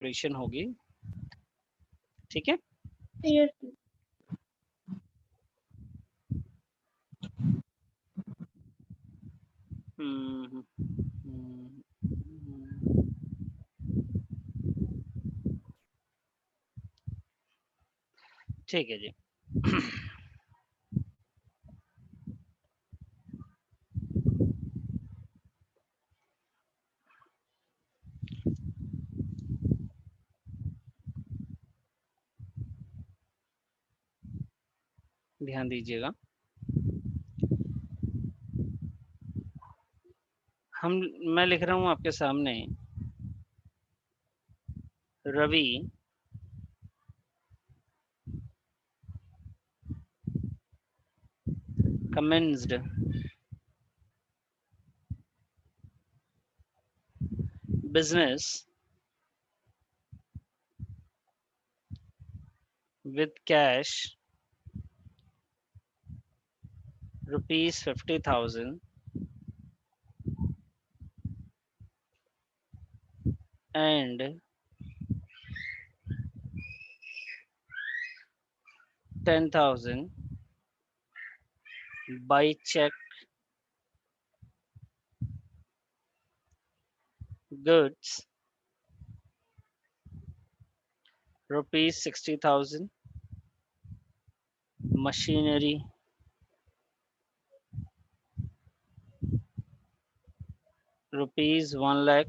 Calculation होगी, ठीक है। Yes. ठीक है जी। ध्यान दीजिएगा, मैं लिख रहा हूं आपके सामने, Ravi commenced business with cash rupees 50,000 and 10,000 by check, goods rupees 60,000, machinery rupees 1 lakh,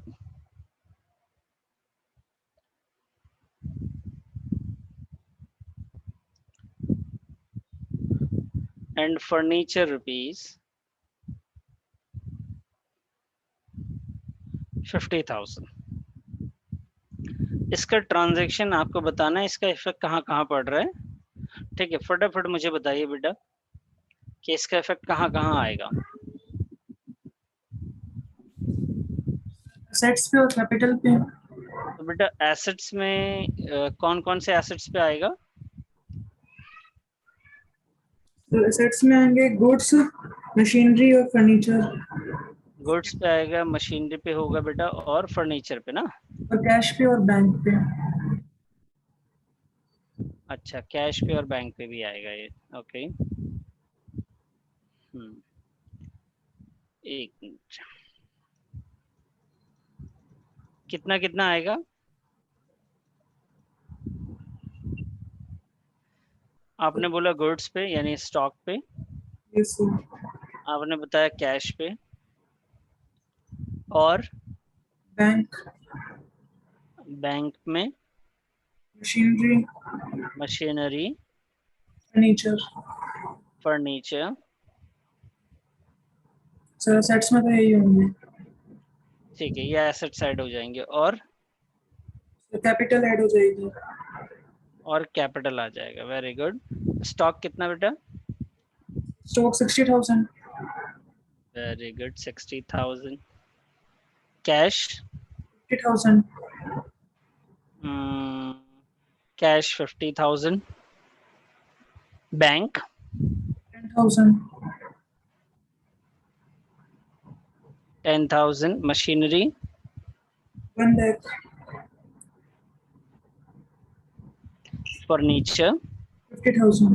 and furniture rupees 50,000। इसका ट्रांजैक्शन आपको बताना है, इसका इफेक्ट कहाँ कहाँ पड़ रहा है, ठीक है। फटाफट मुझे बताइए बेटा कि इसका इफेक्ट कहाँ कहाँ आएगा। एसेट्स पे और कैपिटल पे। तो बेटा एसेट्स में कौन कौन से एसेट्स पे आएगा? तो एसेट्स में आएंगे गुड्स, मशीनरी और फर्नीचर। गुड्स पे आएगा, मशीनरी पे होगा बेटा, और फर्नीचर पे ना। और कैश पे और बैंक पे। अच्छा, कैश पे और बैंक पे भी आएगा ये, ओके। एक मिनट, कितना कितना आएगा? आपने बोला गुड्स पे यानी स्टॉक पे, यस सर। आपने बताया कैश पे, और बैंक, बैंक में machinery, machinery, furniture. Furniture. Sir assets में तो यही होंगे। ठीक है, ये एसेट साइड हो जाएंगे, और कैपिटल ऐड हो जाएगी। और कैपिटल आ जाएगा। Very good. स्टॉक कितना बेटा? Stock 60,000। Very good, 60,000। Cash 50,000। Cash 50,000। Bank 10,000। 10,000। Machinery 1 lakh। Furniture 50,000।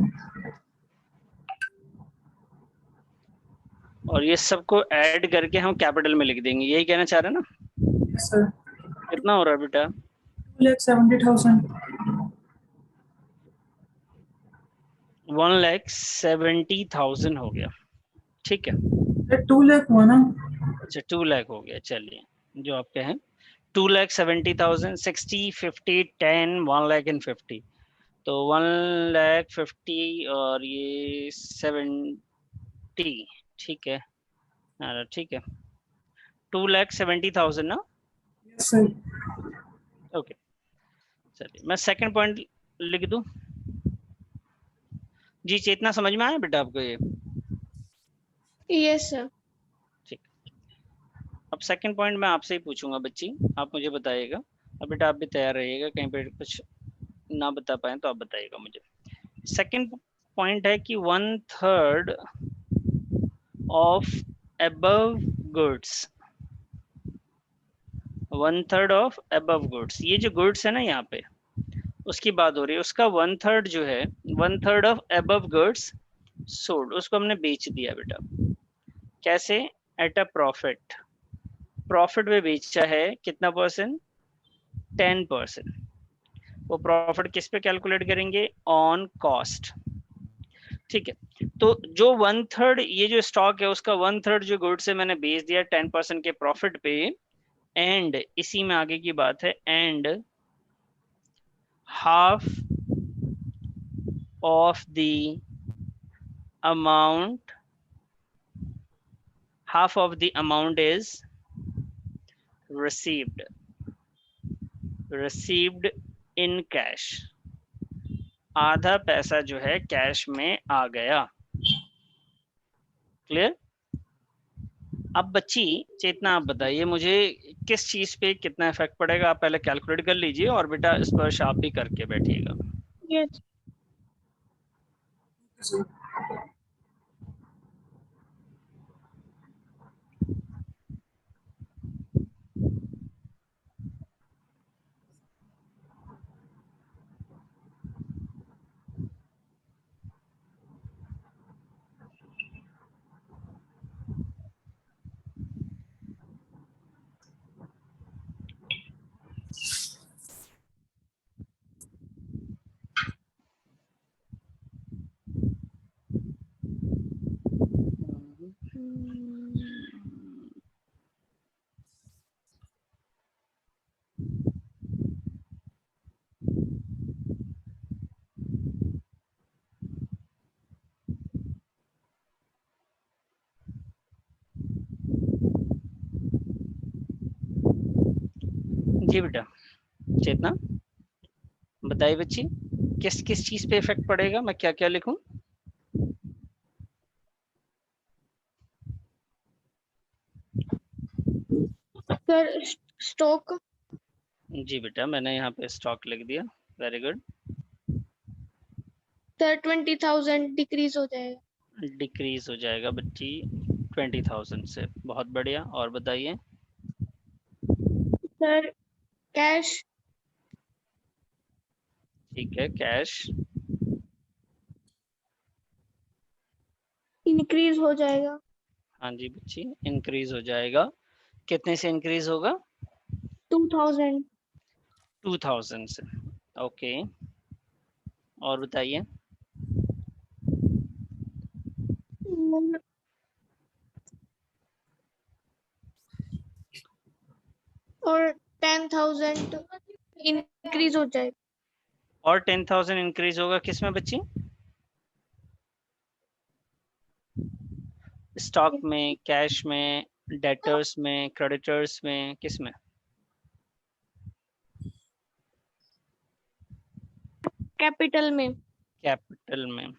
और ये सबको ऐड करके हम कैपिटल में लिख देंगे, यही कहना चाह रहे हैं ना? Yes sir. कितना हो रहा है बेटा? 2,70,000। 1,70,000 हो गया, ठीक है। 2 लाख हुआ ना? अच्छा 2 लाख हो गया, चलिए जो आपके हैं 2,70,000, 60, 50, 10, 1 लाख एंड 50। तो 1,50,000 और ये 70, ठीक है। ठीक है, 2,70,000 ना। Yes sir. ओके, चलिए मैं सेकंड पॉइंट लिख दूं। जी चेतना, समझ में आया बेटा आपको ये? Yes sir. ठीक। अब सेकंड पॉइंट मैं आपसे ही पूछूंगा बच्ची, आप मुझे बताइएगा। अब बेटा आप भी तैयार रहिएगा, कहीं पे कुछ ना बता पाए तो आप बताइएगा मुझे। सेकंड पॉइंट है कि 1/3 of above goods, 1/3 of above goods, ये जो गुड्स है ना यहाँ पे उसकी बात हो रही है, उसका 1/3 जो है 1/3 ऑफ अबव गुड्स सोल्ड, उसको हमने बेच दिया बेटा। कैसे? एट अ प्रॉफिट, प्रॉफिट में बेचा है कितना परसेंट? 10%। वो प्रॉफिट किस पे कैलकुलेट करेंगे? On cost. ठीक है, तो जो 1/3 ये जो स्टॉक है उसका 1/3 जो गुड्स है मैंने बेच दिया 10% के प्रॉफिट पे, एंड इसी में आगे की बात है, and half of the amount, half of the amount is received in cash, आधा पैसा जो है कैश में आ गया। क्लियर? अब बच्ची चेतना आप बताइए मुझे किस चीज पे कितना इफेक्ट पड़ेगा, आप पहले कैलकुलेट कर लीजिए और बेटा इस पर शार्प भी करके बैठिएगा। Yes. sir. जी बेटा चेतना बताइए बच्ची किस किस चीज पे इफेक्ट पड़ेगा, मैं क्या क्या लिखूं? Sir, stock, जी बेटा मैंने यहाँ पे स्टॉक लिख दिया, वेरी गुड। sir 20,000 decrease हो जाएगा। डिक्रीज हो जाएगा बच्ची 20,000 से, बहुत बढ़िया। और बताइए? Sir, cash ठीक है, कैश increase हो जाएगा। हाँ जी बच्ची इंक्रीज हो जाएगा, कितने से इंक्रीज होगा? 2,000। 2000 से, ओके। और बताइए? और 10,000 increase हो जाएगा। और 10,000 इंक्रीज होगा किस में बच्ची? स्टॉक में, कैश में, डेटर्स में, क्रेडिटर्स में, किस में? कैपिटल में। कैपिटल में।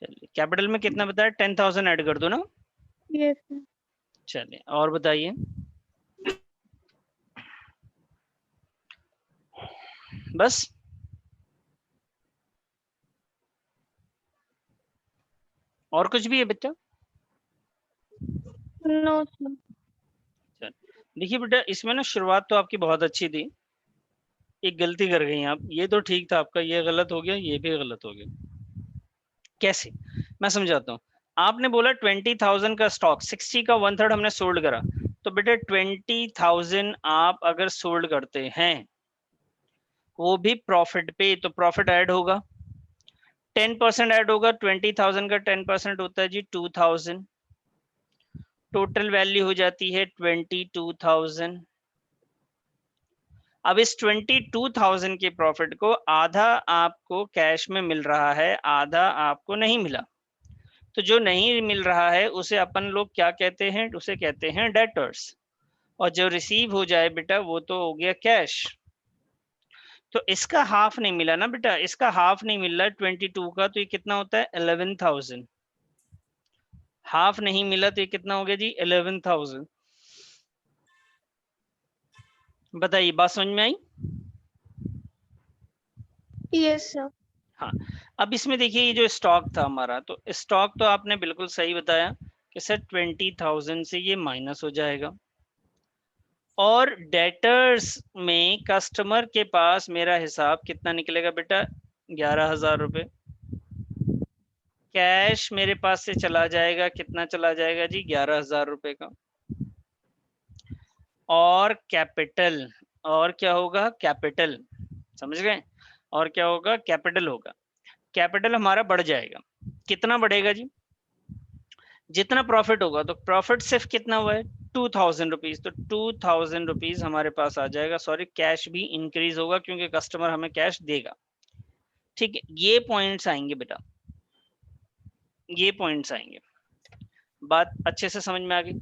चलिए कैपिटल में कितना बताया? 10,000 ऐड कर दो ना। Yes sir. चलिए और बताइए? बस? और कुछ भी है बेटा? No sir. देखिए बेटा इसमें ना शुरुआत तो आपकी बहुत अच्छी थी, एक गलती कर गई आप, ये तो ठीक था आपका, ये गलत हो गया, ये भी गलत हो गया। कैसे? मैं समझाता हूँ। आपने बोला 20,000 का स्टॉक, 60 का 1/3 हमने सोल्ड करा, तो बेटा 20,000 आप अगर सोल्ड करते हैं वो भी प्रॉफिट पे, तो प्रॉफिट ऐड होगा, 10% ऐड होगा, 20,000 का 10% होता है जी 2,000, टोटल वैल्यू हो जाती है 22,000। अब इस 22,000 के प्रॉफिट को आधा आपको कैश में मिल रहा है, आधा आपको नहीं मिला, तो जो नहीं मिल रहा है उसे अपन लोग क्या कहते हैं? उसे कहते हैं डेटर्स, और जो रिसीव हो जाए बेटा वो तो हो गया कैश। तो इसका हाफ नहीं मिला ना बेटा, इसका हाफ नहीं मिल रहा 22 का, तो ये कितना होता है? 11,000। हाफ नहीं मिला तो ये कितना हो गया जी? 11,000। बताइए बात समझ में आई? Yes sir. हाँ। अब इसमें देखिए ये जो स्टॉक था हमारा, तो स्टॉक तो आपने बिल्कुल सही बताया कि सर 20,000 से ये माइनस हो जाएगा, और डेटर्स में कस्टमर के पास मेरा हिसाब कितना निकलेगा बेटा, 11,000 रुपये। कैश मेरे पास से चला जाएगा, कितना चला जाएगा जी, 11,000 रुपये का। और कैपिटल, और क्या होगा, कैपिटल, समझ गए, और क्या होगा, कैपिटल होगा। कैपिटल हमारा बढ़ जाएगा, कितना बढ़ेगा जी, जितना प्रॉफिट होगा। तो प्रॉफिट सिर्फ कितना हुआ है, 2,000 रुपीज, तो 2,000 रुपीज हमारे पास आ जाएगा। सॉरी, कैश भी इंक्रीज होगा क्योंकि कस्टमर हमें कैश देगा। ठीक है, ये पॉइंट्स आएंगे बेटा, ये पॉइंट्स आएंगे। बात अच्छे से समझ में आ गई।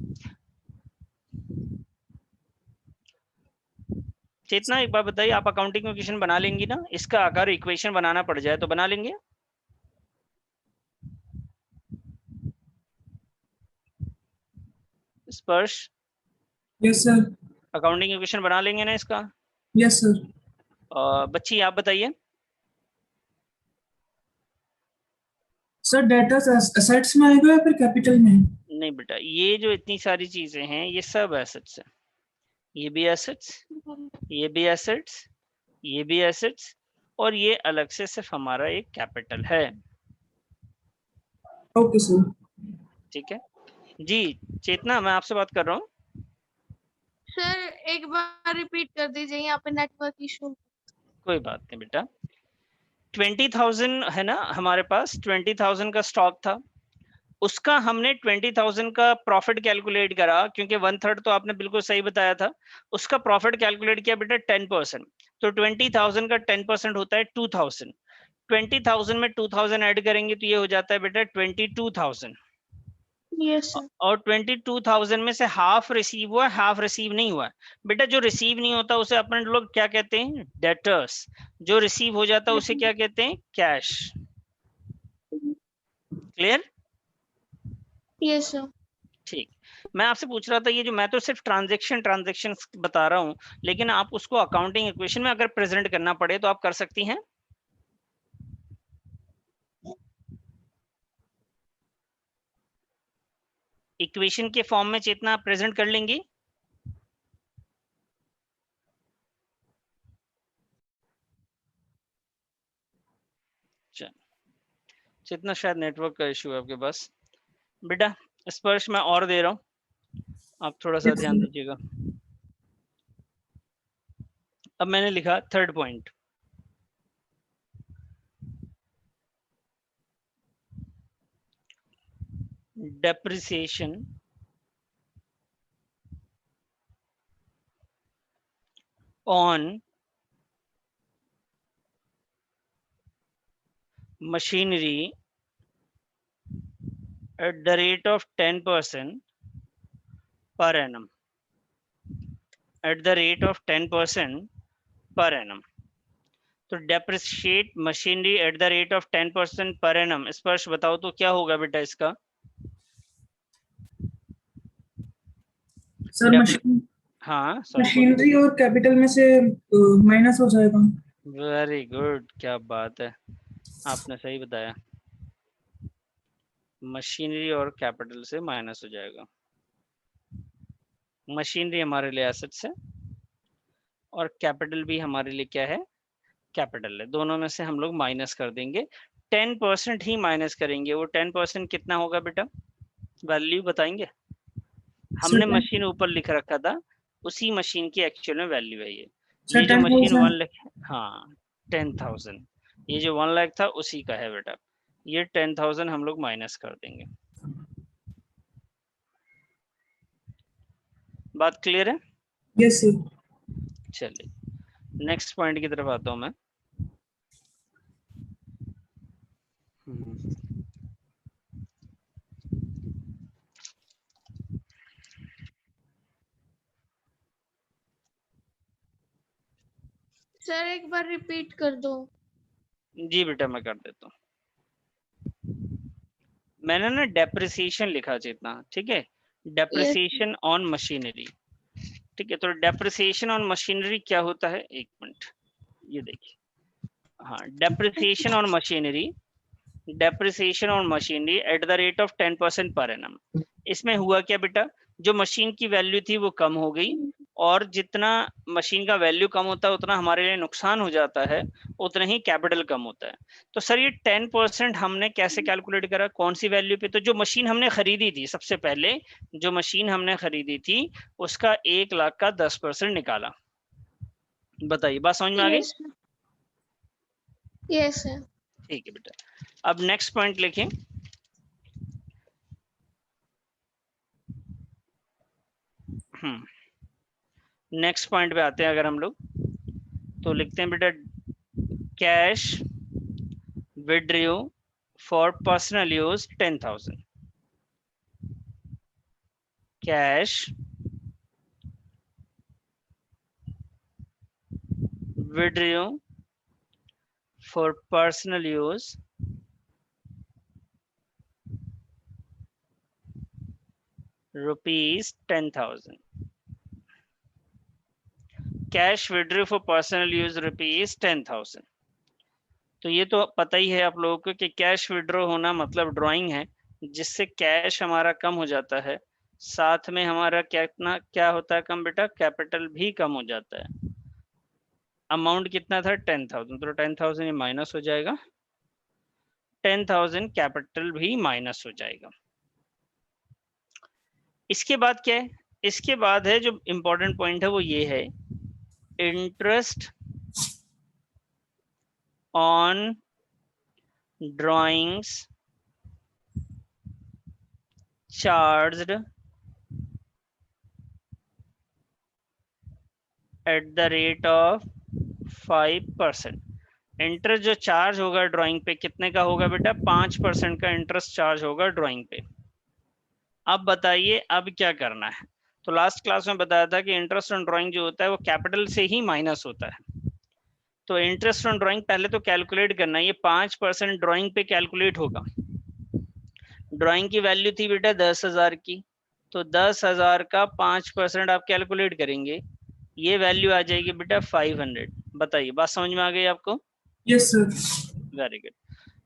चेतना एक बार बताइए, आप अकाउंटिंग इक्वेशन बना लेंगी ना, इसका अगर इक्वेशन बनाना पड़ जाए तो बना लेंगे? स्पर्श, यस सर। अकाउंटिंग इक्वेशन बना लेंगे ना इसका? Yes sir. बच्ची आप बताइए। सर डेटर्स एसेट्स में आएगा या फिर कैपिटल में? नहीं बेटा, ये जो इतनी सारी चीजें हैं ये सब एसेट्स है। ये भी एसेट्स, ये भी एसेट्स, ये भी एसेट्स, और ये अलग से सिर्फ हमारा एक कैपिटल है। Okay sir. ठीक है जी। चेतना, मैं आपसे बात कर रहा हूँ। सर एक बार रिपीट कर दीजिए, यहाँ पे नेटवर्क इशू। कोई बात नहीं बेटा। 20,000 है ना हमारे पास, 20,000 का स्टॉक था, उसका हमने 20,000 का प्रॉफिट कैलकुलेट करा, क्योंकि 1/3 तो आपने बिल्कुल सही बताया था। उसका प्रॉफिट कैलकुलेट किया बेटा 10%, तो 20,000 का 10% होता है 2,000। 20,000 में 2,000 ऐड करेंगे तो ये हो जाता है बेटा 22,000। Yes sir. और 22,000 में से हाफ रिसीव हुआ, हाफ रिसीव नहीं हुआ। बेटा जो रिसीव नहीं होता उसे अपन लोग क्या कहते हैं, डेटर्स। जो रिसीव हो जाता है उसे क्या कहते हैं, कैश। क्लियर? Yes sir. ठीक। मैं आपसे पूछ रहा था, ये जो मैं तो सिर्फ ट्रांजेक्शन बता रहा हूं, लेकिन आप उसको अकाउंटिंग इक्वेशन में अगर प्रेजेंट करना पड़े तो आप कर सकती हैं। इक्वेशन के फॉर्म में चेतना आप प्रेजेंट कर लेंगी? चेतना शायद नेटवर्क का इशू है आपके पास। बेटा स्पर्श मैं और दे रहा हूं, आप थोड़ा सा यस ध्यान सर। दीजिएगा। अब मैंने लिखा third point, depreciation on machinery at the rate of 10% per annum, at the rate of 10% per annum। तो depreciate machinery at the rate of 10% per annum. स्पर्श बताओ तो क्या होगा बेटा इसका? सर हाँ सॉरी बोलो। मशीनरी और कैपिटल में से माइनस हो जाएगा। वेरी गुड, क्या बात है, आपने सही बताया। मशीनरी और कैपिटल से माइनस हो जाएगा। मशीनरी हमारे लिए एसेट्स है और कैपिटल भी हमारे लिए क्या है, कैपिटल है। दोनों में से हम लोग माइनस कर देंगे, 10% ही माइनस करेंगे। वो 10% कितना होगा बेटा, वैल्यू बताएंगे? हमने सर मशीन ऊपर लिख रखा था, उसी मशीन की एक्चुअल में वैल्यू है ये। सर ये जो मशीन 1 10,000। लाख, हाँ 10,000, ये जो 1 लाख था उसी का है बेटा। ये 10,000 हम लोग माइनस कर देंगे। बात क्लियर है? Yes sir. चलिए नेक्स्ट पॉइंट की तरफ आता हूं मैं। सर एक बार रिपीट कर दो। जी बेटा मैं कर देता हूँ। मैंने ना डेप्रिसिएशन लिखा चेतना, ठीक है, यस। Depreciation on machinery. ठीक है, तो डेप्रिसिएशन ऑन मशीनरी क्या होता है, एक मिनट, ये देखिए, हाँ depreciation on machinery, depreciation on machinery at the rate of 10% per annum. इसमें हुआ क्या बेटा, जो मशीन की वैल्यू थी वो कम हो गई और जितना मशीन का वैल्यू कम होता है उतना हमारे लिए नुकसान हो जाता है, उतना ही कैपिटल कम होता है। तो सर ये 10% हमने कैसे कैलकुलेट करा, कौन सी वैल्यू पे? तो जो मशीन हमने खरीदी थी, सबसे पहले जो मशीन हमने खरीदी थी उसका 1 लाख का 10% निकाला। बताइए, बात समझ में आ गई? Yes sir. ठीक है बेटा, अब नेक्स्ट पॉइंट लिखें। नेक्स्ट पॉइंट पे आते हैं अगर हम लोग, तो लिखते हैं बेटा cash withdraw for personal use 10,000। Cash withdraw for personal use ₹10,000। Cash withdraw for personal use ₹10,000। तो ये तो पता ही है आप लोगों को कि कैश विड्रॉ होना मतलब ड्राइंग है जिससे कैश हमारा कम हो जाता है, साथ में हमारा क्या होता है कम बेटा? कैपिटल भी कम हो जाता है। अमाउंट कितना था? 10,000, तो 10,000 ये माइनस हो जाएगा, 10,000 कैपिटल भी माइनस हो जाएगा। इसके बाद क्या है? इसके बाद है जो इंपॉर्टेंट पॉइंट है वो ये है, interest on drawings charged at the rate of 5%। Interest जो चार्ज होगा ड्राइंग पे कितने का होगा बेटा? 5% का इंटरेस्ट चार्ज होगा ड्राइंग पे। अब बताइए अब क्या करना है? तो लास्ट क्लास में बताया था कि इंटरेस्ट ऑन ड्राइंग जो होता है वो कैपिटल से ही माइनस होता है। तो इंटरेस्ट ऑन ड्राइंग पहले तो कैलकुलेट करना है, ये 5% ड्राइंग पे कैलकुलेट होगा। ड्राइंग की वैल्यू थी बेटा 10,000 की, तो 10,000 का 5% आप कैलकुलेट करेंगे, ये वैल्यू आ जाएगी बेटा 500। बताइए, बात समझ में आ गई आपको? Yes sir. Very good.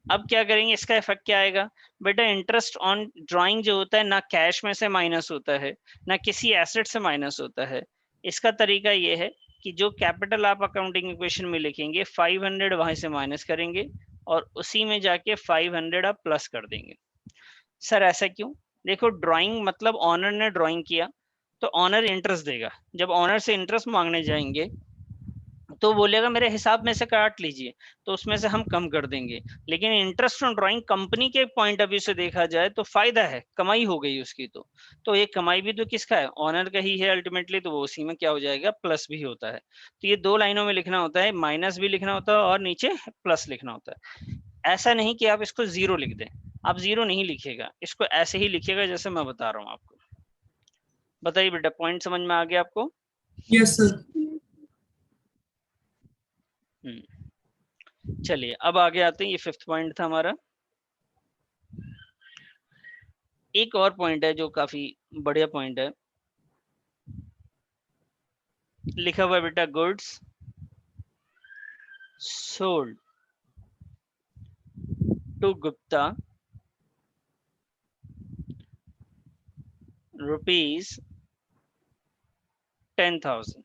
अब क्या करेंगे, इसका इफेक्ट क्या आएगा बेटा? इंटरेस्ट ऑन ड्राइंग जो होता है ना कैश में से माइनस होता है ना किसी एसेट से माइनस होता है। इसका तरीका ये है कि जो कैपिटल आप अकाउंटिंग इक्वेशन में लिखेंगे 500 वहां से माइनस करेंगे और उसी में जाके 500 आप प्लस कर देंगे। सर ऐसा क्यों? देखो ड्राइंग मतलब ऑनर ने ड्राइंग किया तो ऑनर इंटरेस्ट देगा। जब ऑनर से इंटरेस्ट मांगने जाएंगे तो बोलेगा मेरे हिसाब में से काट लीजिए, तो उसमें से हम कम कर देंगे। लेकिन इंटरेस्ट ऑन ड्राइंग कंपनी के पॉइंट ऑफ व्यू से देखा जाए तो फायदा है, कमाई हो गई उसकी। तो ये कमाई भी तो किसका है? ऑनर का ही है अल्टीमेटली, तो वो उसी में क्या हो जाएगा? प्लस भी होता है। तो ये 2 लाइनों में लिखना होता है, माइनस भी लिखना होता है और नीचे प्लस लिखना होता है। ऐसा नहीं कि आप इसको 0 लिख दें, आप 0 नहीं लिखिएगा, इसको ऐसे ही लिखिएगा जैसे मैं बता रहा हूँ आपको। बताइए बेटा, पॉइंट समझ में आ गया आपको? Yes sir. चलिए अब आगे आते हैं, ये 5th पॉइंट था हमारा। एक और पॉइंट है जो काफी बढ़िया पॉइंट है, लिखा हुआ है बेटा goods sold to Gupta ₹10,000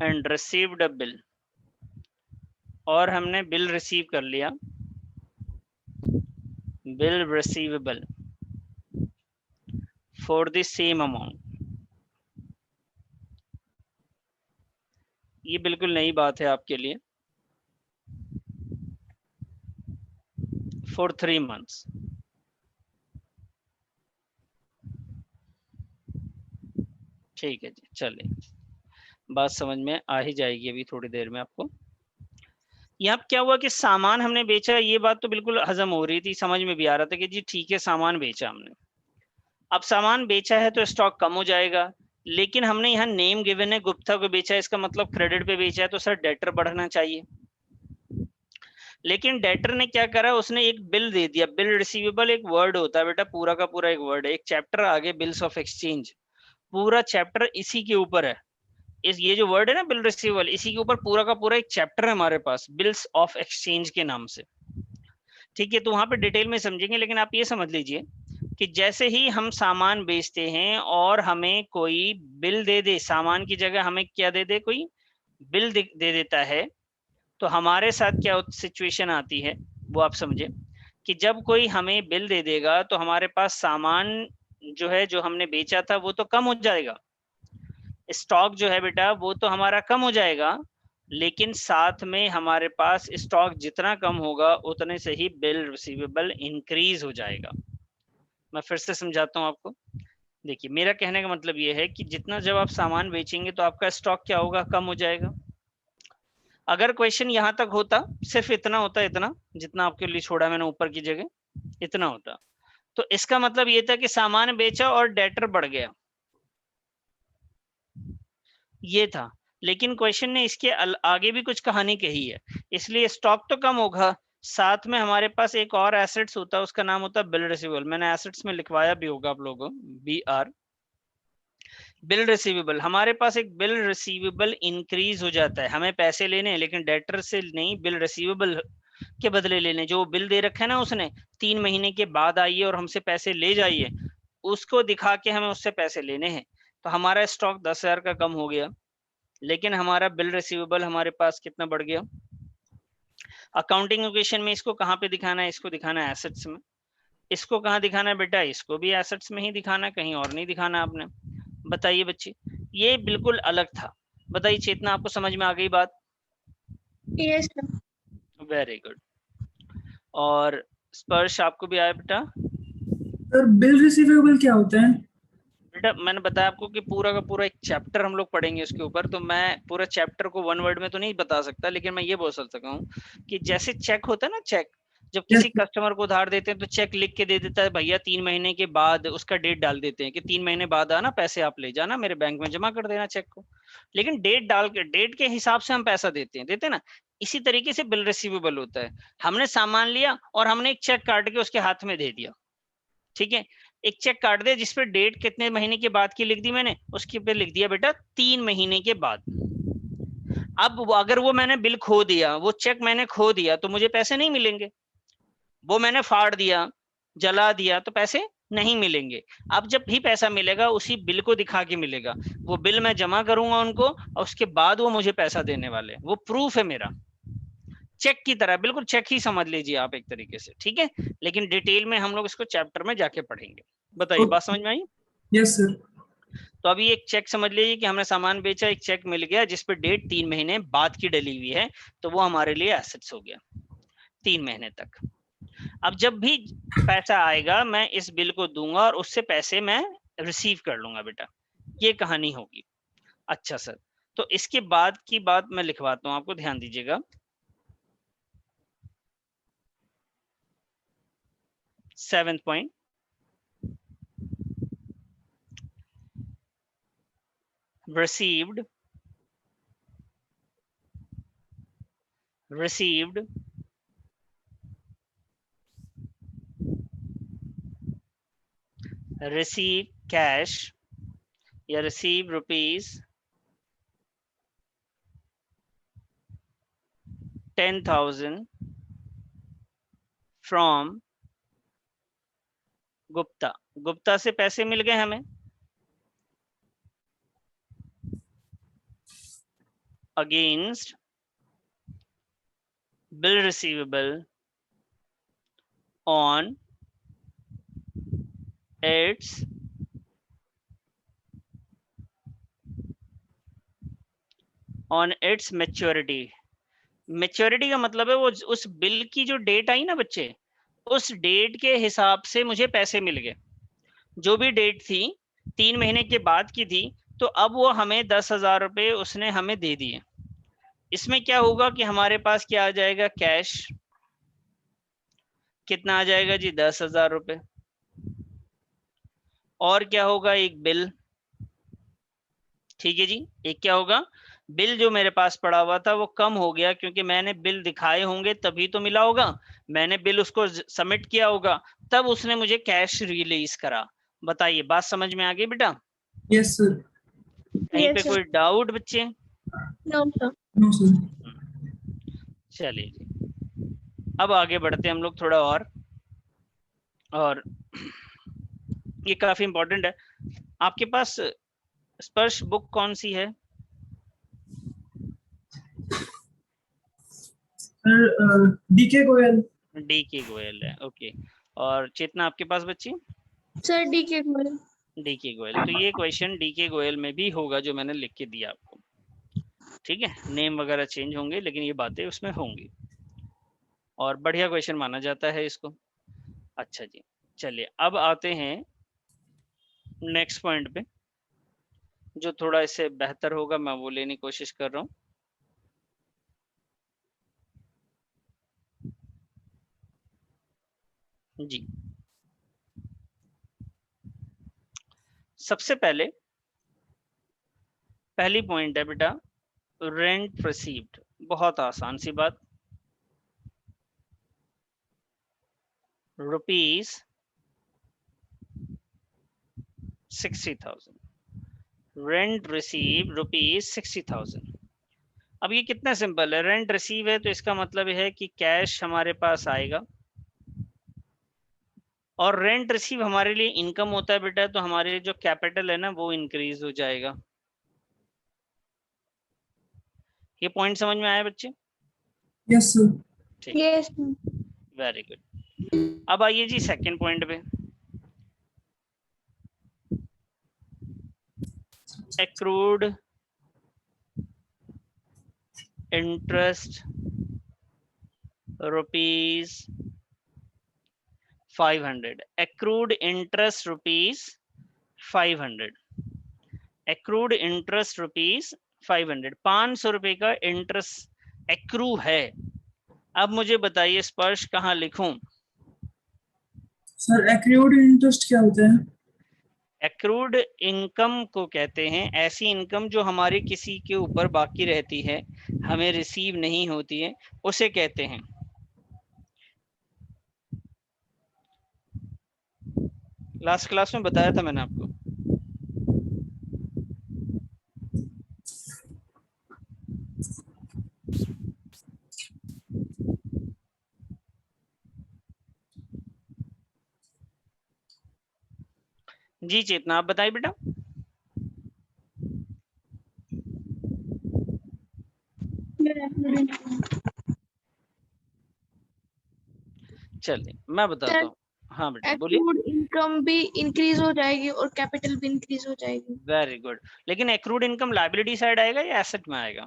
and received a bill, और हमने बिल रिसीव कर लिया, bill receivable for the same amount. ये बिल्कुल नई बात है आपके लिए, फॉर 3 months। ठीक है जी, चलिए बात समझ में आ ही जाएगी अभी थोड़ी देर में आपको। यहाँ क्या हुआ कि सामान हमने बेचा, ये बात तो बिल्कुल हजम हो रही थी, समझ में भी आ रहा था कि जी ठीक है सामान बेचा हमने। अब सामान बेचा है तो स्टॉक कम हो जाएगा, लेकिन हमने यहाँ नेम गिवन है गुप्ता को बेचा है, इसका मतलब क्रेडिट पे बेचा है, तो सर डेटर बढ़ना चाहिए। लेकिन डेटर ने क्या करा, उसने एक बिल दे दिया। बिल रिसीवेबल एक वर्ड होता है बेटा, पूरा का पूरा एक वर्ड है, एक चैप्टर आगे बिल्स ऑफ एक्सचेंज, पूरा चैप्टर इसी के ऊपर है। ये जो वर्ड है ना बिल रिसीवेबल, इसी के ऊपर पूरा का पूरा एक चैप्टर है हमारे पास, बिल्स ऑफ एक्सचेंज के नाम से। ठीक है, तो वहां पे डिटेल में समझेंगे, लेकिन आप ये समझ लीजिए कि जैसे ही हम सामान बेचते हैं और हमें कोई बिल दे दे, सामान की जगह हमें क्या दे दे, कोई बिल दे देता है, तो हमारे साथ क्या सिचुएशन आती है वो आप समझे कि जब कोई हमें बिल दे देगा तो हमारे पास सामान जो है जो हमने बेचा था वो तो कम हो जाएगा, स्टॉक जो है बेटा वो तो हमारा कम हो जाएगा, लेकिन साथ में हमारे पास स्टॉक जितना कम होगा उतने से ही बिल रिसीवेबल इंक्रीज हो जाएगा। मैं फिर से समझाता हूँ आपको। देखिए मेरा कहने का मतलब ये है कि जितना जब आप सामान बेचेंगे तो आपका स्टॉक क्या होगा, कम हो जाएगा। अगर क्वेश्चन यहाँ तक होता, सिर्फ इतना होता, इतना जितना आपके लिए छोड़ा मैंने ऊपर की जगह, इतना होता, तो इसका मतलब ये था कि सामान बेचा और डेटर बढ़ गया, ये था। लेकिन क्वेश्चन ने इसके आगे भी कुछ कहानी कही है, इसलिए स्टॉक तो कम होगा, साथ में हमारे पास एक और एसेट्स होता है, उसका नाम होता है बिल रिसीवेबल। मैंने एसेट्स में लिखवाया भी होगा आप लोगों को, BR, बिल रिसीवेबल। हमारे पास एक बिल रिसीवेबल इंक्रीज हो जाता है, हमें पैसे लेने हैं लेकिन डेटर से नहीं, बिल रिसीवेबल के बदले लेने। जो बिल दे रखा है ना उसने 3 महीने के बाद आइए और हमसे पैसे ले जाइए, उसको दिखा के हमें उससे पैसे लेने हैं। तो हमारा स्टॉक 10,000 का कम हो गया, लेकिन हमारा बिल रिसीवेबल हमारे पास कितना बढ़ गया। अकाउंटिंग इक्वेशन में इसको कहाँ पे दिखाना है, इसको दिखाना है एसेट्स में। इसको कहाँ दिखाना है बेटा, इसको भी एसेट्स में ही दिखाना है, कहीं और नहीं दिखाना आपने। बताइए बच्चे, ये बिल्कुल अलग था। बताइए चेतना, आपको समझ में आ गई बात? Yes sir. Very good. और स्पर्श आपको भी आया बेटा? सर बिल रिसीवेबल क्या होता है? बेटा मैंने बताया आपको कि पूरा का पूरा एक चैप्टर हम लोग पढ़ेंगे इसके ऊपर, तो मैं पूरा चैप्टर को 1 वर्ड में तो नहीं बता सकता, लेकिन मैं ये बोल सकता हूँ कि जैसे चेक होता है ना, चेक जब यस किसी कस्टमर को उधार देते हैं तो चेक लिख के दे देता है, भैया 3 महीने के बाद, उसका डेट डाल देते हैं कि 3 महीने बाद आना, पैसे आप ले जाना, मेरे बैंक में जमा कर देना चेक को। लेकिन डेट डाल के, डेट के हिसाब से हम पैसा देते हैं ना। इसी तरीके से बिल रिसीवेबल होता है। हमने सामान लिया और हमने एक चेक काट के उसके हाथ में दे दिया, ठीक है। एक चेक काट दे जिसपे डेट कितने महीने के बाद की लिख दी मैंने, उसके पे लिख दिया बेटा 3 महीने के बाद। अब अगर वो मैंने बिल खो दिया, वो चेक मैंने खो दिया, तो मुझे पैसे नहीं मिलेंगे। वो मैंने फाड़ दिया, जला दिया, तो पैसे नहीं मिलेंगे। अब जब भी पैसा मिलेगा उसी बिल को दिखा के मिलेगा। वो बिल मैं जमा करूंगा उनको और उसके बाद वो मुझे पैसा देने वाले, वो प्रूफ है मेरा, चेक की तरह, बिल्कुल चेक ही समझ लीजिए आप एक तरीके से, ठीक है। लेकिन डिटेल में हम लोग इसको चैप्टर में जाके पढ़ेंगे। बताइए बात समझ में आई? Yes sir. तो अभी एक चेक समझ लीजिए कि हमने सामान बेचा, एक चेक मिल गया जिस पे डेट 3 महीने बाद की डली हुई है, तो वो हमारे लिए एसेट्स हो गया 3 महीने तक। अब जब भी पैसा आएगा मैं इस बिल को दूंगा और उससे पैसे मैं रिसीव कर लूंगा बेटा, ये कहानी होगी। अच्छा सर, तो इसके बाद की बात मैं लिखवाता हूँ आपको, ध्यान दीजिएगा। 7th point, received receive cash या receive rupees 10,000 from Gupta. Gupta से पैसे मिल गए हमें, against bill receivable on its maturity। Maturity का मतलब है वो उस बिल की जो डेट आई ना बच्चे, उस डेट के हिसाब से मुझे पैसे मिल गए। जो भी डेट थी 3 महीने के बाद की थी, तो अब वो हमें 10,000 रुपये उसने हमें दे दिए। इसमें क्या होगा कि हमारे पास क्या आ जाएगा, कैश कितना आ जाएगा जी, 10,000 रुपये। और क्या होगा, एक बिल, ठीक है जी। एक क्या होगा, बिल जो मेरे पास पड़ा हुआ था वो कम हो गया, क्योंकि मैंने बिल दिखाए होंगे तभी तो मिला होगा, मैंने बिल उसको सबमिट किया होगा, तब उसने मुझे कैश रिलीज करा। बताइए बात समझ में आ गई बेटा? Yes sir. कहीं पे कोई डाउट बच्चे? No sir. No sir. चलिए जी, अब आगे बढ़ते हैं हम लोग थोड़ा और ये काफी इंपॉर्टेंट है। आपके पास स्पर्श बुक कौन सी है? Sir DK Goyal. डी के गोयल है, ओके। और चेतना आपके पास बच्ची? सर डी के गोयल। डी के गोयल। तो ये क्वेश्चन डी के गोयल में भी होगा जो मैंने लिख के दिया आपको, ठीक है। नेम वगैरह चेंज होंगे लेकिन ये बातें उसमें होंगी, और बढ़िया क्वेश्चन माना जाता है इसको। अच्छा जी, चलिए अब आते हैं नेक्स्ट पॉइंट पे, जो थोड़ा इससे बेहतर होगा, मैं वो लेने की कोशिश कर रहा हूँ। जी, सबसे पहली पॉइंट है बेटा रेंट रिसीव्ड। बहुत आसान सी बात, रुपीज 60,000, रेंट रिसीव रुपीज 60,000। अब ये कितना सिंपल है, रेंट रिसीव है तो इसका मतलब है कि कैश हमारे पास आएगा, और रेंट रिसीव हमारे लिए इनकम होता है बेटा, तो हमारे जो कैपिटल है ना वो इंक्रीज हो जाएगा। ये पॉइंट समझ में आया बच्चे? Yes sir. ठीक, यस वेरी गुड। अब आइए जी सेकंड पॉइंट पे, accrued interest rupees 500, accrued interest rupees 500, accrued interest rupees 500, 500 रुपए का इंटरेस्ट एक्रू है। अब मुझे बताइए स्पर्श कहाँ लिखूं? सर एक्रूड इंटरेस्ट क्या होता है? एक्रूड इनकम को कहते हैं ऐसी इनकम जो हमारे किसी के ऊपर बाकी रहती है, हमें रिसीव नहीं होती है, उसे कहते हैं। लास्ट क्लास में बताया था मैंने आपको। जी चेतना आप बताइए बेटा। चलिए मैं बताता हूँ। हाँ बेटा बोलिए। एक्रूड इनकम भी इंक्रीज हो जाएगी और कैपिटल भी इंक्रीज हो जाएगी। वेरी गुड, लेकिन एक्रूड इनकम लायबिलिटी साइड आएगा या एसेट में आएगा?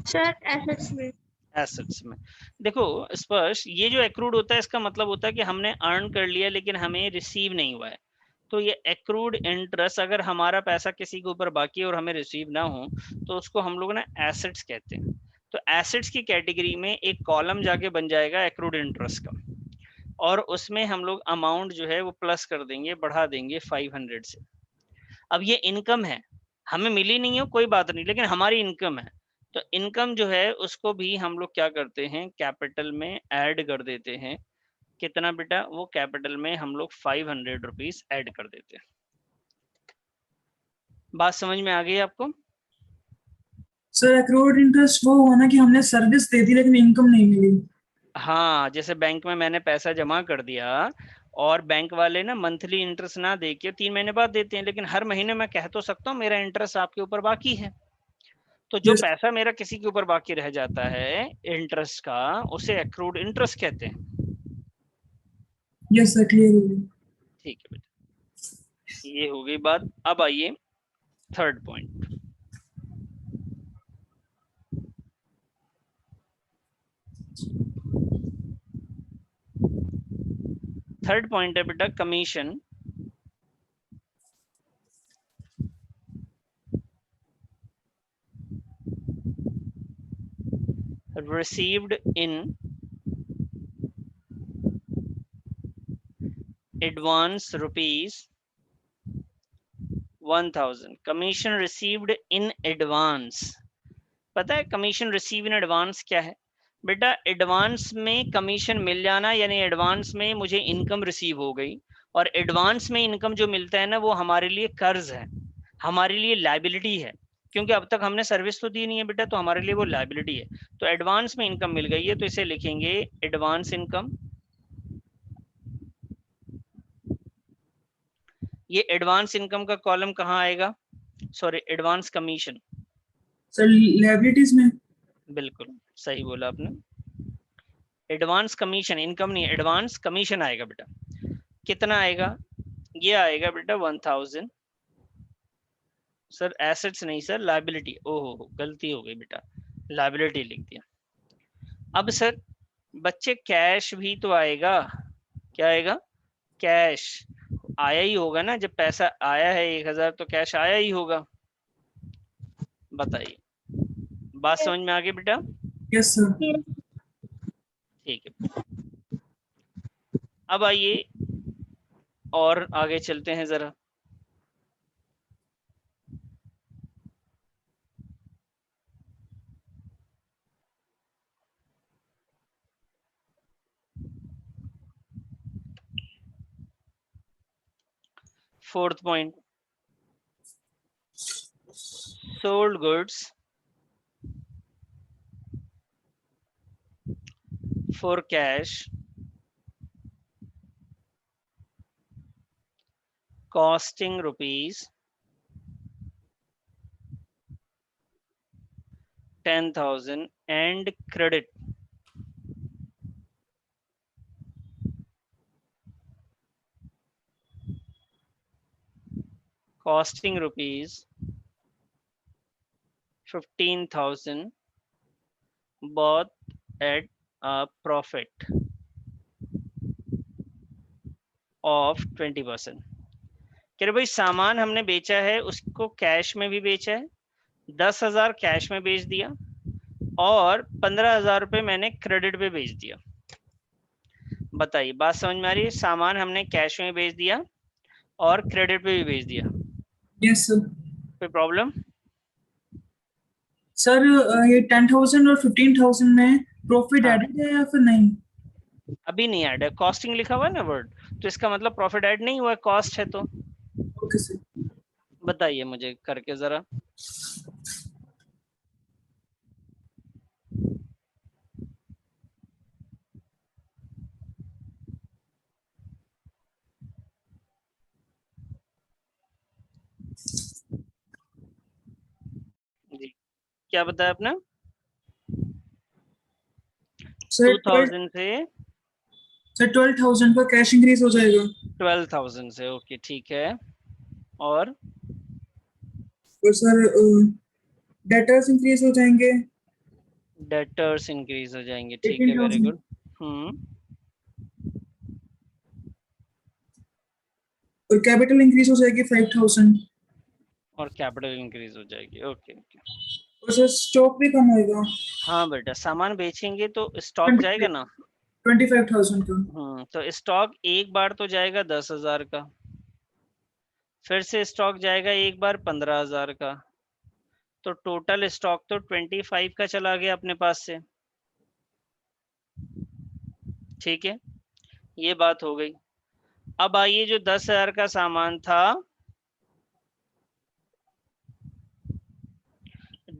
सर एसेट्स में। एसेट्स में। देखो स्पर्श, ये जो एक्रूड होता है इसका मतलब होता है कि हमने अर्न कर लिया लेकिन हमें रिसीव नहीं हुआ है। तो ये एक्रूड इंटरेस्ट, अगर हमारा पैसा किसी के ऊपर बाकी है और हमें रिसीव ना हो तो उसको हम लोग ना एसेट्स कहते हैं। तो एसेट्स की कैटेगरी में एक कॉलम जाके बन जाएगा एक्रूड इंटरेस्ट का, और उसमें हम लोग अमाउंट जो है वो प्लस कर देंगे, बढ़ा देंगे 500 से। अब ये इनकम है, हमें मिली नहीं हो कोई बात नहीं, लेकिन हमारी इनकम है, तो इनकम जो है उसको भी हम लोग क्या करते हैं, कैपिटल में ऐड कर देते हैं। कितना बेटा? वो कैपिटल में हम लोग 500 रुपीज ऐड कर देते हैं। बात समझ में आ गई आपको? सर एक्रूड इंटरेस्ट वो हुआ ना कि हमने सर्विस दे दी लेकिन इनकम नहीं मिली। हाँ, जैसे बैंक में मैंने पैसा जमा कर दिया और बैंक वाले ना मंथली इंटरेस्ट ना दे के 3 महीने बाद देते हैं, लेकिन हर महीने मैं कह तो सकता हूँ मेरा इंटरेस्ट आपके ऊपर बाकी है। तो जो यस पैसा मेरा किसी के ऊपर बाकी रह जाता है इंटरेस्ट का, उसे एक्रूड इंटरेस्ट कहते हैं। यस सर, क्लियर हो गया। ठीक है बेटा, ये हो गई बात। अब आइए थर्ड पॉइंट। थर्ड पॉइंट है बेटा commission received in advance rupees 1000, commission received in advance. पता है कमीशन रिसीव इन एडवांस क्या है बेटा? एडवांस में कमीशन मिल जाना, यानी एडवांस में मुझे इनकम रिसीव हो गई, और एडवांस में इनकम जो मिलता है ना वो हमारे लिए कर्ज है, हमारे लिए लायबिलिटी है, क्योंकि अब तक हमने सर्विस तो दी नहीं है बेटा, तो हमारे लिए वो लायबिलिटी है। तो एडवांस में इनकम मिल गई है तो इसे लिखेंगे एडवांस इनकम, ये एडवांस इनकम का कॉलम कहाँ आएगा? Sorry, advance commission. Sir liabilities में। बिल्कुल सही बोला आपने, एडवांस कमीशन, इनकम नहीं, एडवांस कमीशन आएगा बेटा। कितना आएगा? ये आएगा बेटा 1000। सर एसेट्स नहीं सर, लायबिलिटी, ओहो गलती हो गई बेटा, लायबिलिटी लिख दिया। अब सर बच्चे कैश भी तो आएगा, क्या आएगा? कैश आया ही होगा ना, जब पैसा आया है 1000 तो कैश आया ही होगा। बताइए, बात समझ में आ गई बेटा? Yes sir. ठीक है, अब आइए और आगे चलते हैं जरा। Fourth point, sold goods for cash costing rupees 10,000 and credit costing rupees 15,000 both at a profit of 20%। कह रहे भाई सामान हमने बेचा है, उसको कैश में भी बेचा है, 10,000 कैश में बेच दिया और 15,000 रुपये मैंने क्रेडिट पे बेच दिया। बताइए, बात समझ में आ रही है? सामान हमने कैश में बेच दिया और क्रेडिट पे भी बेच दिया। Yes sir. कोई प्रॉब्लम? सर ये 10,000 और 15,000 में प्रॉफिट हाँ, एडेड है या फिर नहीं? अभी नहीं ऐड है, कॉस्टिंग लिखा हुआ है ना वर्ड, तो इसका मतलब प्रॉफिट ऐड नहीं हुआ है, कॉस्ट है तो। Okay sir. बताइए मुझे करके जरा। जी, क्या बताया आपने? सर 2000 से 12,000 का कैश इंक्रीज हो जाएगा 12,000 से, ओके ठीक है। और और सर डेटर्स इंक्रीज हो जाएंगे डेटर्स इंक्रीज हो जाएंगे, ठीक है, वेरी 18,000 गुड। और कैपिटल इंक्रीज हो जाएगी 5,000 और कैपिटल इंक्रीज हो जाएगी, ओके ओके। और सर स्टॉक भी कम होएगा हाँ बेटा, सामान बेचेंगे तो स्टॉक जाएगा ना। 25,000 का। तो स्टॉक एक बार तो जाएगा 10,000 का, फिर से स्टॉक जाएगा एक बार 15,000 का, तो टोटल स्टॉक तो 25 का चला गया अपने पास से। ठीक है, ये बात हो गई। अब आइए, जो 10,000 का सामान था,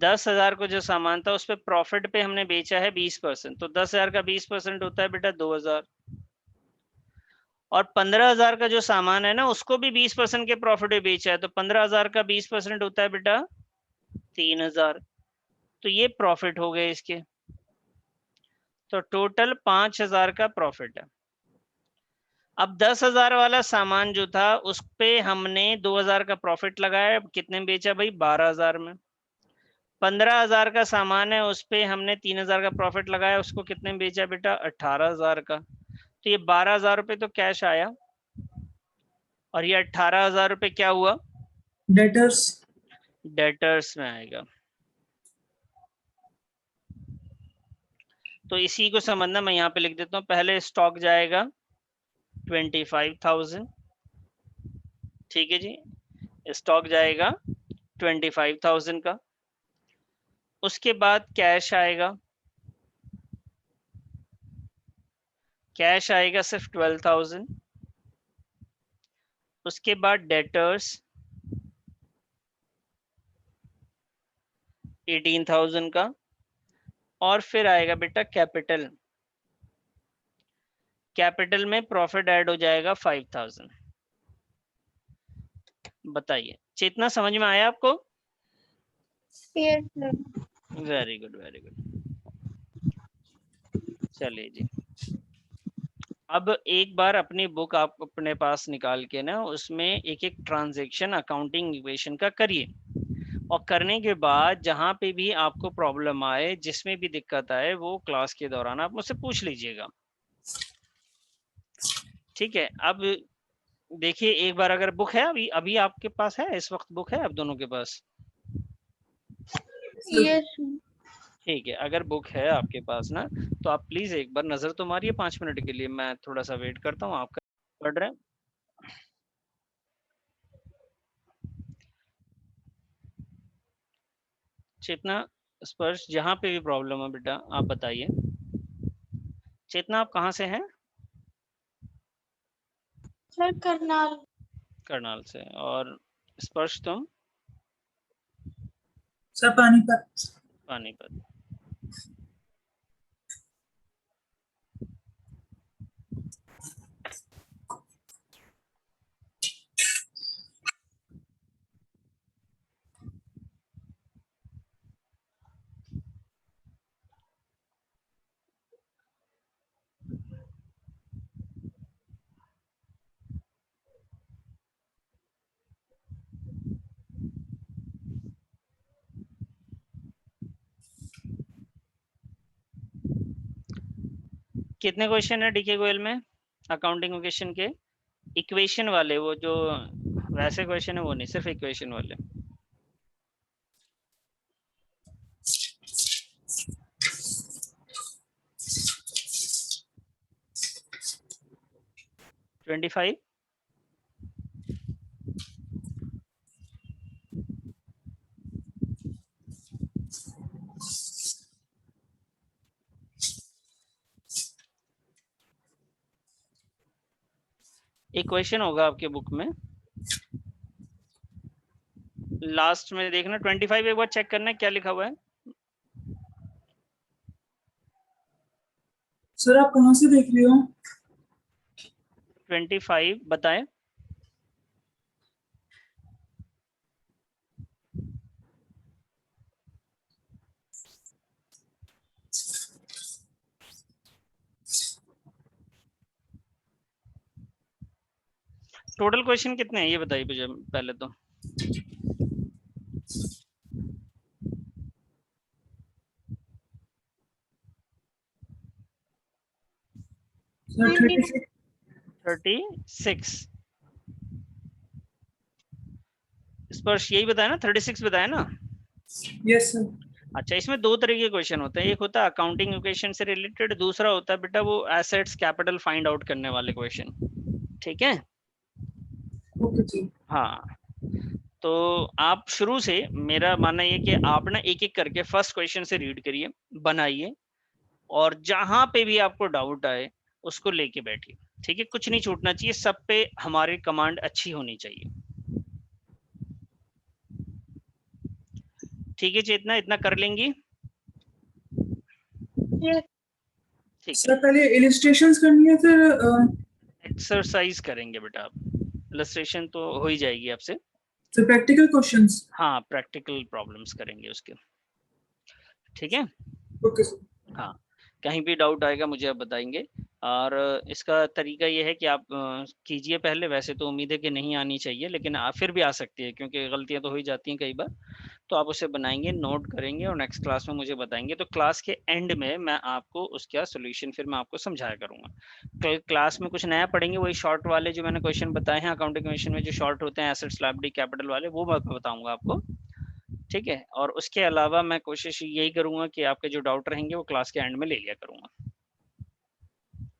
10,000 को जो सामान था उस पर प्रॉफिट पे हमने बेचा है 20%, तो 10,000 का 20% होता है बेटा 2,000। और 15,000 का जो सामान है ना, उसको भी 20% के प्रॉफिट पे बेचा है, तो 15,000 का 20% होता है बेटा 3,000। तो ये प्रॉफिट हो गए इसके, तो टोटल 5,000 का प्रॉफिट है। अब 10,000 वाला सामान जो था उस पे हमने 2,000 का प्रॉफिट लगाया, कितने में बेचा भाई? 12,000 में। 15,000 का सामान है, उस पे हमने 3,000 का प्रॉफिट लगाया, उसको कितने में बेचा बेटा? 18,000 का। तो ये 12,000 रुपये तो कैश आया, और ये 18,000 रुपये क्या हुआ? डेटर्स। डेटर्स में आएगा। तो इसी को समझना, मैं यहाँ पे लिख देता हूँ। पहले स्टॉक जाएगा 25,000, ठीक है जी, स्टॉक जाएगा 25,000 का। उसके बाद कैश आएगा, कैश आएगा सिर्फ 12,000। उसके बाद डेटर्स 18,000 का, और फिर आएगा बेटा कैपिटल। कैपिटल में प्रॉफिट ऐड हो जाएगा 5,000। बताइए। चेतना समझ में आया आपको? Yes sir. Very good very good. चलिए जी, अब एक बार अपनी बुक आप अपने पास निकाल के ना उसमें एक एक ट्रांजैक्शन अकाउंटिंग इक्वेशन का करिए, और करने के बाद जहाँ पे भी आपको प्रॉब्लम आए, जिसमें भी दिक्कत आए, वो क्लास के दौरान आप मुझसे पूछ लीजिएगा। ठीक है, अब देखिए एक बार अगर बुक है अभी अभी आपके पास है, इस वक्त बुक है आप दोनों के पास? यस ठीक है, अगर बुक है आपके पास ना, तो आप प्लीज एक बार नजर तो मारिए 5 मिनट के लिए, मैं थोड़ा सा वेट करता हूँ आपका। पढ़ रहे हैं? चेतना, स्पर्श, जहाँ पे भी प्रॉब्लम है बेटा आप बताइए। चेतना आप कहाँ से हैं? सर। करनाल। करनाल से। और स्पर्श तुम? सर पानीपत। पानीपत। कितने क्वेश्चन है डीके गोयल में अकाउंटिंग इक्वेशन के? इक्वेशन वाले, वो जो वैसे क्वेश्चन है वो नहीं, सिर्फ इक्वेशन वाले। Twenty five. एक क्वेश्चन होगा आपके बुक में, लास्ट में देखना 25, एक बार चेक करना क्या लिखा हुआ है। सर आप कहाँ से देख रहे हो? 25 बताएं। टोटल क्वेश्चन कितने हैं ये बताइए मुझे पहले तो। सर 36। 36। स्पर्श यही बताया ना, 36 बताया ना? Yes sir. अच्छा, इसमें दो तरह के क्वेश्चन होते हैं, एक होता है अकाउंटिंग इक्वेशन से रिलेटेड, दूसरा होता है बेटा वो एसेट्स कैपिटल फाइंड आउट करने वाले क्वेश्चन। ठीक है? ओके जी। हाँ, तो आप शुरू से, मेरा मानना ये कि आप ना एक एक करके फर्स्ट क्वेश्चन से रीड करिए, बनाइए, और जहां पे भी आपको डाउट आए उसको लेके बैठिए। ठीक है, कुछ नहीं छूटना चाहिए, सब पे हमारी कमांड अच्छी होनी चाहिए। ठीक है चेतना, इतना कर लेंगी? यस ठीक है, सर पहले इलिस्ट्रेशंस करनी है फिर एक्सरसाइज करेंगे बेटा आप, इलस्ट्रेशन तो हो ही जाएगी आपसे। फिर प्रैक्टिकल क्वेश्चंस। हाँ, प्रैक्टिकल प्रॉब्लम्स करेंगे उसके। ठीक है? Okay sir. हाँ, कहीं भी डाउट आएगा मुझे आप बताएंगे। और इसका तरीका ये है कि आप कीजिए पहले, वैसे तो उम्मीद है कि नहीं आनी चाहिए, लेकिन फिर भी आ सकती है क्योंकि गलतियां तो हो ही जाती हैं कई बार। तो आप उसे बनाएंगे, नोट करेंगे, और नेक्स्ट क्लास में मुझे बताएंगे। तो क्लास के एंड में मैं आपको उसका सोल्यूशन फिर मैं आपको समझाया करूंगा। कल क्लास में कुछ नया पढ़ेंगे, वही शॉर्ट वाले जो मैंने क्वेश्चन बताए हैं अकाउंटिंग क्वेश्चन में, जो शॉर्ट होते हैं एसेट्स लायबिलिटी कैपिटल वाले, वो मैं बताऊंगा आपको। ठीक है? और उसके अलावा मैं कोशिश यही करूंगा कि आपके जो डाउट रहेंगे वो क्लास के एंड में ले लिया करूंगा।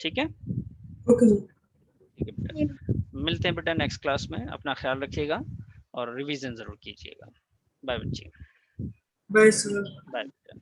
ठीक है? Okay sir. ठीक है बेटा, मिलते हैं बेटा नेक्स्ट क्लास में, अपना ख्याल रखिएगा और रिवीजन जरूर कीजिएगा। बाय बच्चे। Bye sir. बाय बेटा।